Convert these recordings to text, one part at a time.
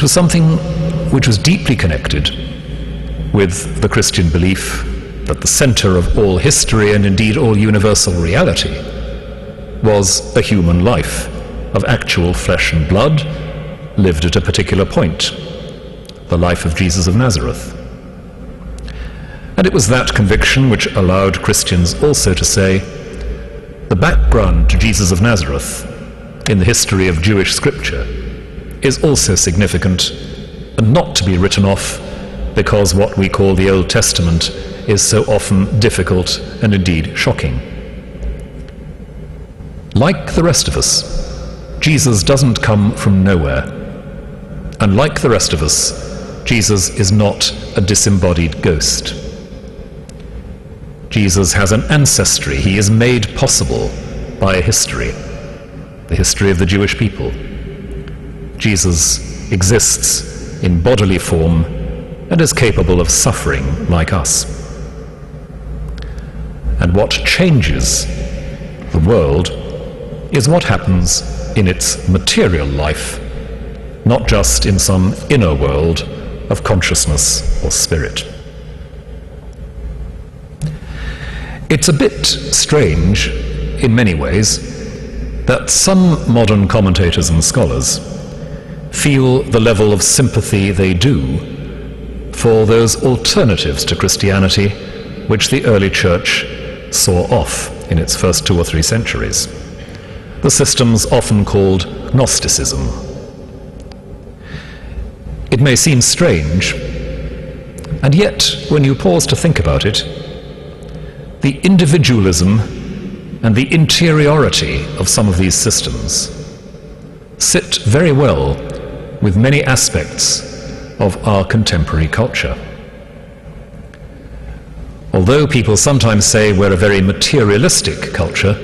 It was something which was deeply connected with the Christian belief that the center of all history and indeed all universal reality was a human life of actual flesh and blood lived at a particular point, the life of Jesus of Nazareth. And it was that conviction which allowed Christians also to say, the background to Jesus of Nazareth in the history of Jewish scripture is also significant and not to be written off because what we call the Old Testament is so often difficult and indeed shocking. Like the rest of us, Jesus doesn't come from nowhere. And like the rest of us, Jesus is not a disembodied ghost. Jesus has an ancestry. He is made possible by a history, the history of the Jewish people. Jesus exists in bodily form and is capable of suffering like us. And what changes the world is what happens in its material life, not just in some inner world of consciousness or spirit. It's a bit strange, in many ways, that some modern commentators and scholars feel the level of sympathy they do for those alternatives to Christianity which the early church saw off in its first 2 or 3 centuries, the systems often called Gnosticism. It may seem strange, and yet when you pause to think about it, the individualism and the interiority of some of these systems sit very well with many aspects of our contemporary culture. Although people sometimes say we're a very materialistic culture,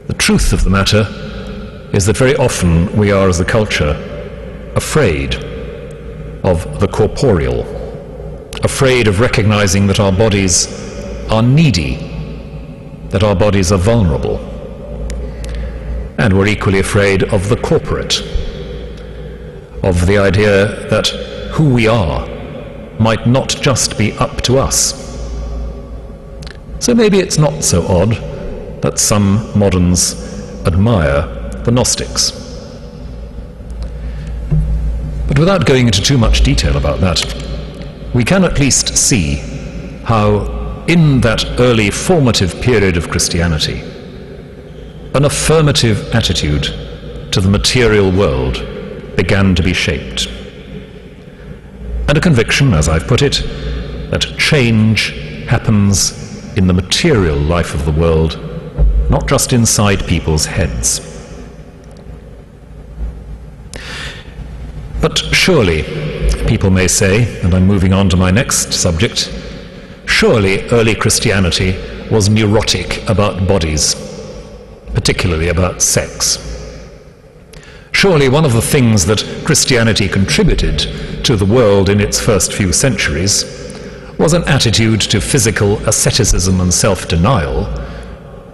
the truth of the matter is that very often we are, as a culture, afraid of the corporeal, afraid of recognizing that our bodies are needy, that our bodies are vulnerable. And we're equally afraid of the corporate, of the idea that who we are might not just be up to us. So maybe it's not so odd that some moderns admire the Gnostics. But without going into too much detail about that, we can at least see how in that early formative period of Christianity, an affirmative attitude to the material world began to be shaped. And a conviction, as I've put it, that change happens in the material life of the world, not just inside people's heads. But surely, people may say, and I'm moving on to my next subject, surely early Christianity was neurotic about bodies, particularly about sex. Surely one of the things that Christianity contributed to the world in its first few centuries was an attitude to physical asceticism and self-denial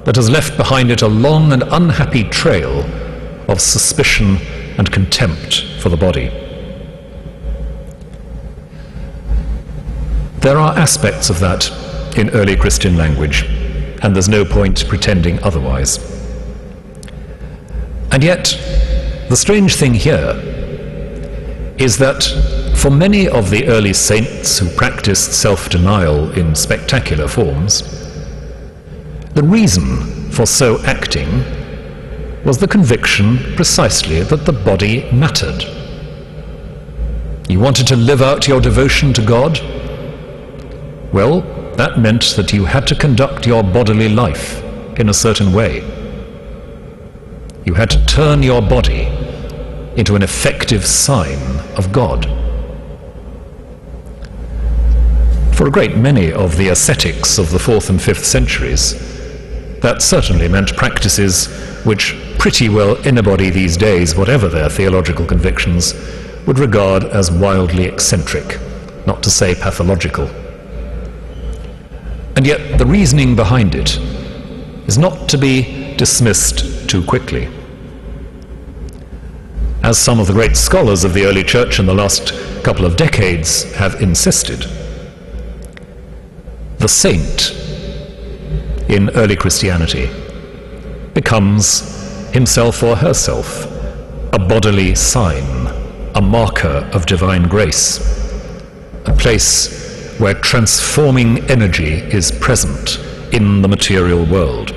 that has left behind it a long and unhappy trail of suspicion and contempt for the body. There are aspects of that in early Christian language, and there's no point pretending otherwise. And yet, the strange thing here is that for many of the early saints who practiced self-denial in spectacular forms, the reason for so acting was the conviction precisely that the body mattered. You wanted to live out your devotion to God? Well, that meant that you had to conduct your bodily life in a certain way. You had to turn your body into an effective sign of God. For a great many of the ascetics of the 4th and 5th centuries, that certainly meant practices which pretty well anybody these days, whatever their theological convictions, would regard as wildly eccentric, not to say pathological. And yet the reasoning behind it is not to be dismissed too quickly. as some of the great scholars of the early church in the last couple of decades have insisted, the saint in early Christianity becomes himself or herself a bodily sign, a marker of divine grace, a place where transforming energy is present in the material world.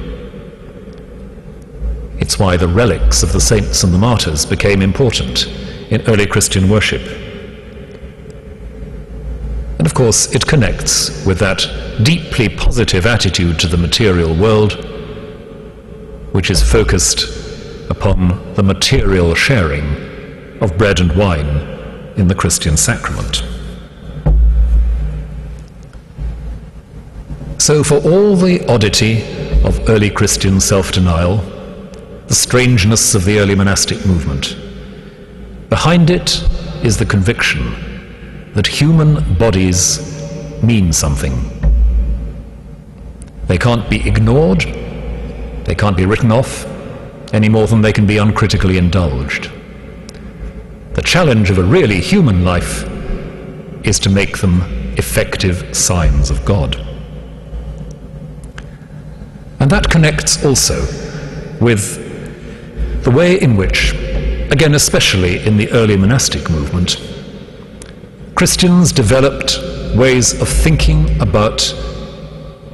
It's why the relics of the saints and the martyrs became important in early Christian worship. And of course, it connects with that deeply positive attitude to the material world, which is focused upon the material sharing of bread and wine in the Christian sacrament. So for all the oddity of early Christian self-denial, the strangeness of the early monastic movement, behind it is the conviction that human bodies mean something. They can't be ignored, they can't be written off, any more than they can be uncritically indulged. The challenge of a really human life is to make them effective signs of God. And that connects also with the way in which, again especially in the early monastic movement, Christians developed ways of thinking about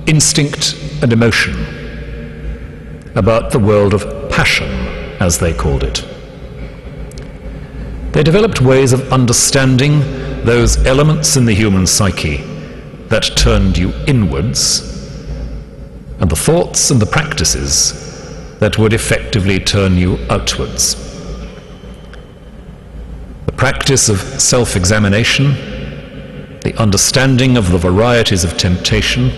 instinct and emotion, about the world of passion, as they called it. They developed ways of understanding those elements in the human psyche that turned you inwards, and the thoughts and the practices that would effectively turn you outwards. The practice of self-examination, the understanding of the varieties of temptation,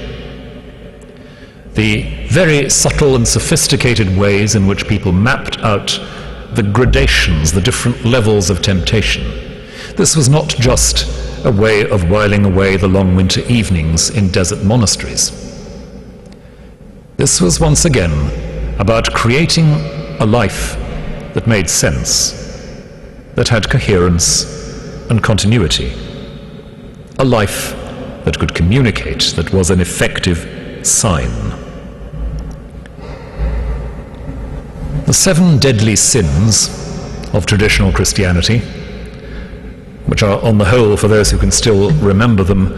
the very subtle and sophisticated ways in which people mapped out the gradations, the different levels of temptation. This was not just a way of whiling away the long winter evenings in desert monasteries. This was once again about creating a life that made sense, that had coherence and continuity, a life that could communicate, that was an effective sign. The 7 deadly sins of traditional Christianity, which are on the whole, for those who can still remember them,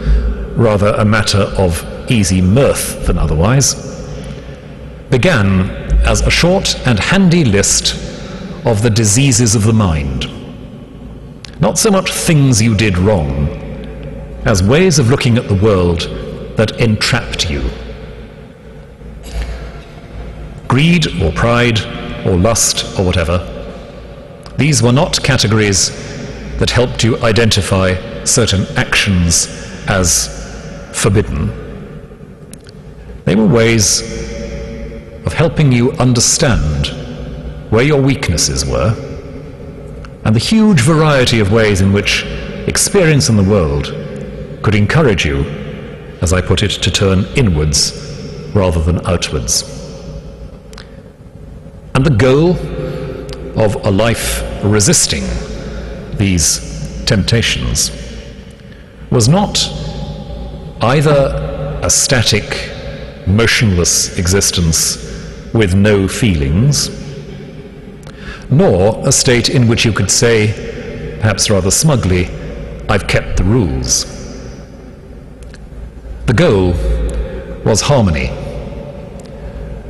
rather a matter of easy mirth than otherwise, began as a short and handy list of the diseases of the mind. Not so much things you did wrong, as ways of looking at the world that entrapped you. Greed or pride or lust or whatever, these were not categories that helped you identify certain actions as forbidden. They were ways of helping you understand where your weaknesses were and the huge variety of ways in which experience in the world could encourage you, as I put it, to turn inwards rather than outwards. And the goal of a life resisting these temptations was not either a static, motionless existence with no feelings, nor a state in which you could say, perhaps rather smugly, I've kept the rules. The goal was harmony.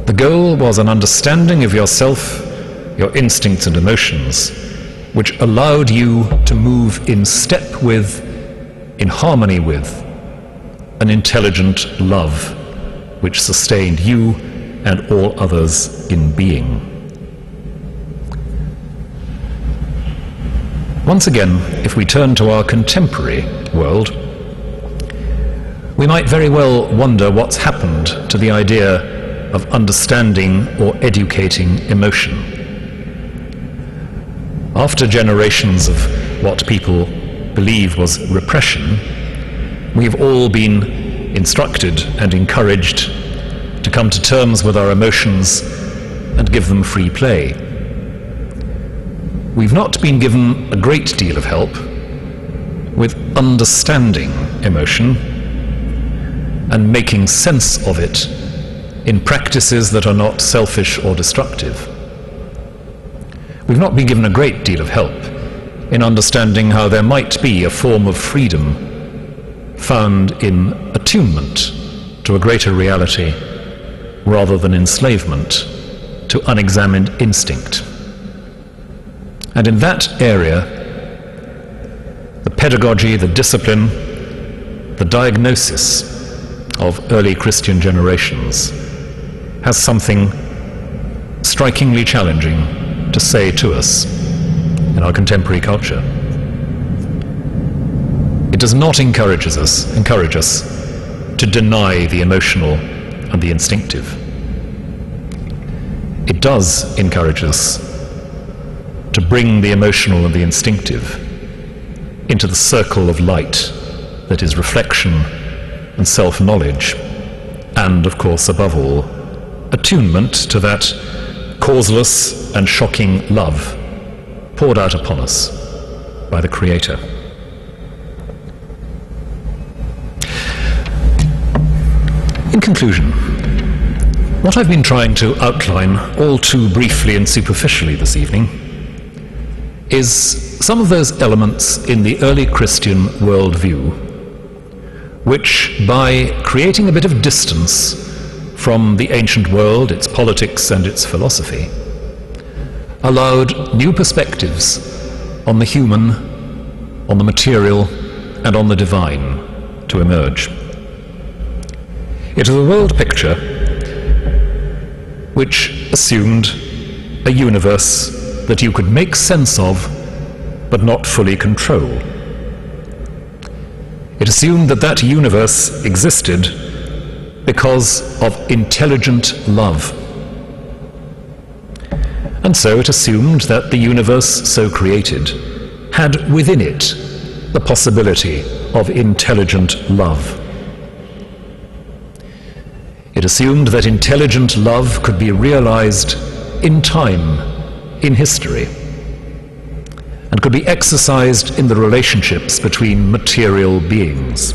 The goal was an understanding of yourself, your instincts and emotions, which allowed you to move in step with, in harmony with, an intelligent love which sustained you and all others in being. Once again, if we turn to our contemporary world, we might very well wonder what's happened to the idea of understanding or educating emotion. After generations of what people believe was repression, we've all been instructed and encouraged to come to terms with our emotions and give them free play. we've not been given a great deal of help with understanding emotion and making sense of it in practices that are not selfish or destructive. We've not been given a great deal of help in understanding how there might be a form of freedom found in attunement to a greater reality rather than enslavement to unexamined instinct. And in that area, the pedagogy, the discipline, the diagnosis of early Christian generations has something strikingly challenging to say to us in our contemporary culture. It does not encourage us to deny the emotional and the instinctive. It does encourage us to bring the emotional and the instinctive into the circle of light that is reflection and self-knowledge, and, of course, above all, attunement to that causeless and shocking love poured out upon us by the Creator. In conclusion, what I've been trying to outline all too briefly and superficially this evening is some of those elements in the early Christian worldview which, by creating a bit of distance from the ancient world, its politics and its philosophy, allowed new perspectives on the human, on the material, and on the divine to emerge. It is a world picture which assumed a universe that you could make sense of, but not fully control. It assumed that that universe existed because of intelligent love. And so it assumed that the universe so created had within it the possibility of intelligent love. It assumed that intelligent love could be realized in time, in history, and could be exercised in the relationships between material beings.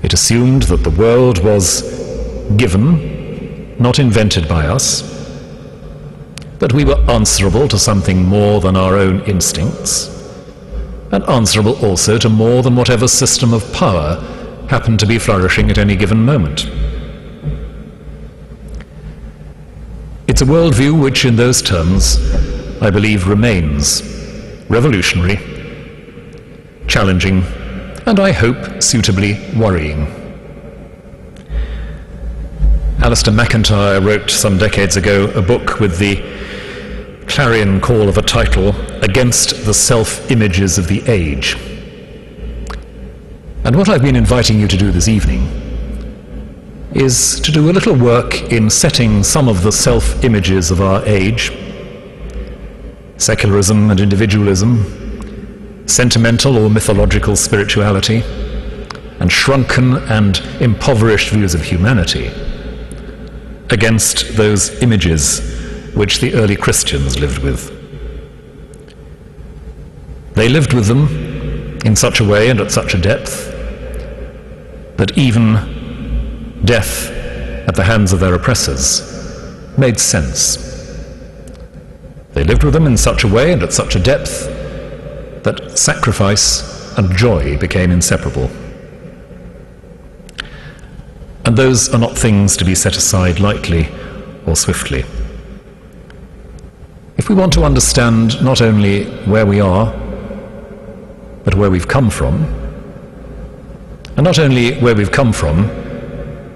It assumed that the world was given, not invented by us, that we were answerable to something more than our own instincts, and answerable also to more than whatever system of power happened to be flourishing at any given moment. It's a worldview which, in those terms, I believe remains revolutionary, challenging, and I hope suitably worrying. Alistair MacIntyre wrote some decades ago a book with the clarion call of a title, Against the Self-Images of the Age. And what I've been inviting you to do this evening is to do a little work in setting some of the self-images of our age, secularism and individualism, sentimental or mythological spirituality, and shrunken and impoverished views of humanity, against those images which the early Christians lived with. They lived with them in such a way and at such a depth that even death at the hands of their oppressors made sense. They lived with them in such a way and at such a depth that sacrifice and joy became inseparable. And those are not things to be set aside lightly or swiftly. If we want to understand not only where we are, but where we've come from, and not only where we've come from,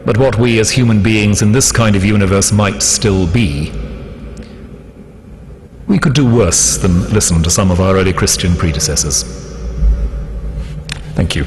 but what we as human beings in this kind of universe might still be, we could do worse than listen to some of our early Christian predecessors. Thank you.